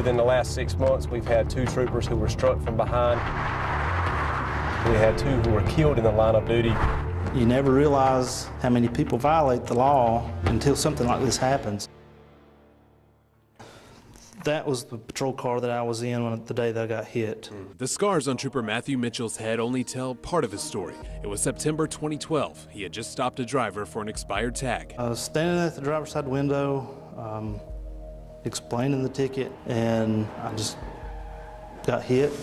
within the last 6 months, we've had 2 troopers who were struck from behind. We had 2 who were killed in the line of duty. You never realize how many people violate the law until something like this happens. That was the patrol car that I was in the day that I got hit. The scars on Trooper Matthew Mitchell's head only tell part of his story. It was September 2012. He had just stopped a driver for an expired tag. I was standing at the driver's side window, explaining the ticket, and I just got hit.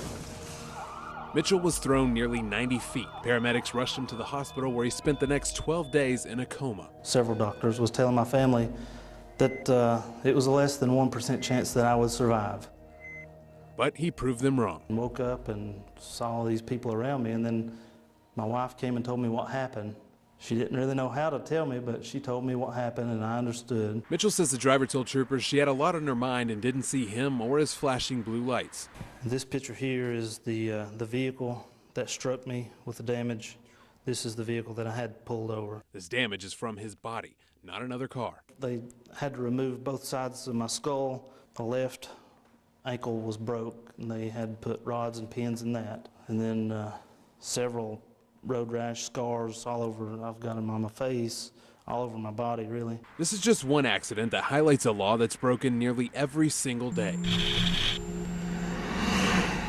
Mitchell was thrown nearly 90 feet. Paramedics rushed him to the hospital where he spent the next 12 days in a coma. Several doctors was telling my family that it was a less than 1% chance that I would survive. But he proved them wrong. I woke up and saw all these people around me, and then my wife came and told me what happened. She didn't really know how to tell me, but she told me what happened, and I understood. Mitchell says the driver told troopers she had a lot on her mind and didn't see him or his flashing blue lights. This picture here is the vehicle that struck me with the damage. This is the vehicle that I had pulled over. This damage is from his body, not another car. They had to remove both sides of my skull. The left ankle was broke, and they had to put rods and pins in that. And then several road rash scars all over. I've got them on my face, all over my body, really. This is just one accident that highlights a law that's broken nearly every single day.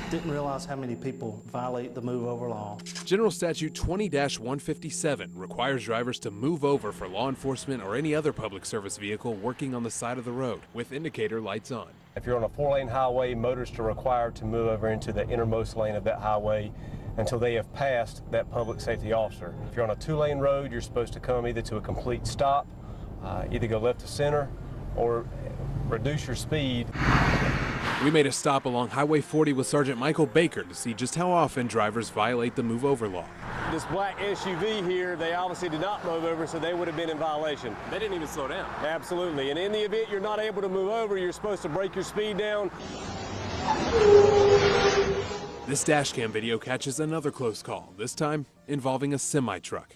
Didn't realize how many people violate the move over law. General Statute 20-157 requires drivers to move over for law enforcement or any other public service vehicle working on the side of the road with indicator lights on. If you're on a 4-lane highway, motorists are required to move over into the innermost lane of that highway until they have passed that public safety officer. If you're on a 2-lane road, you're supposed to come either to a complete stop, either go left to center, or reduce your speed. We made a stop along Highway 40 with Sergeant Michael Baker to see just how often drivers violate the move over law. This black SUV here, they obviously did not move over, so they would have been in violation. They didn't even slow down. Absolutely, and in the event you're not able to move over, you're supposed to break your speed down. This dashcam video catches another close call, this time involving a semi-truck.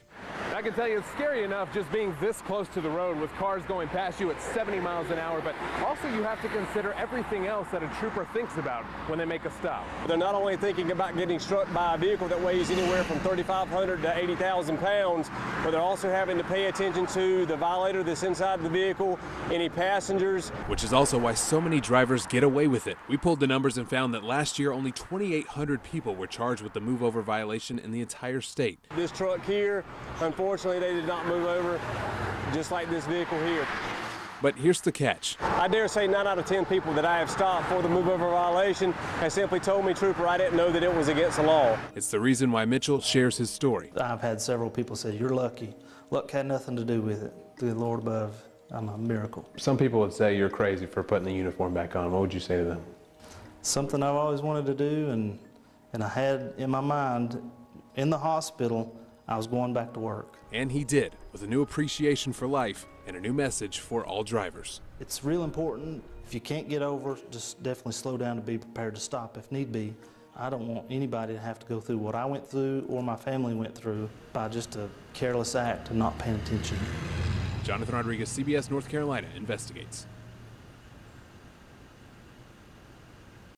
I can tell you it's scary enough just being this close to the road with cars going past you at 70 miles an hour, but also you have to consider everything else that a trooper thinks about when they make a stop. They're not only thinking about getting struck by a vehicle that weighs anywhere from 3,500 to 80,000 pounds, but they're also having to pay attention to the violator that's inside the vehicle, any passengers. Which is also why so many drivers get away with it. We pulled the numbers and found that last year only 2,800 people were charged with the move over violation in the entire state. This truck here, unfortunately, they did not move over, just like this vehicle here. But here's the catch. I dare say 9 out of 10 people that I have stopped for the move over violation have simply told me, Trooper, I didn't know that it was against the law. It's the reason why Mitchell shares his story. I've had several people say, you're lucky. Luck had nothing to do with it. Through the Lord above, I'm a miracle. Some people would say you're crazy for putting the uniform back on. What would you say to them? Something I've always wanted to do, and I had in my mind, in the hospital, I was going back to work. And he did, with a new appreciation for life and a new message for all drivers. It's real important. If you can't get over, just definitely slow down and be prepared to stop if need be. I don't want anybody to have to go through what I went through or my family went through by just a careless act of not paying attention. Jonathan Rodriguez, CBS North Carolina, investigates.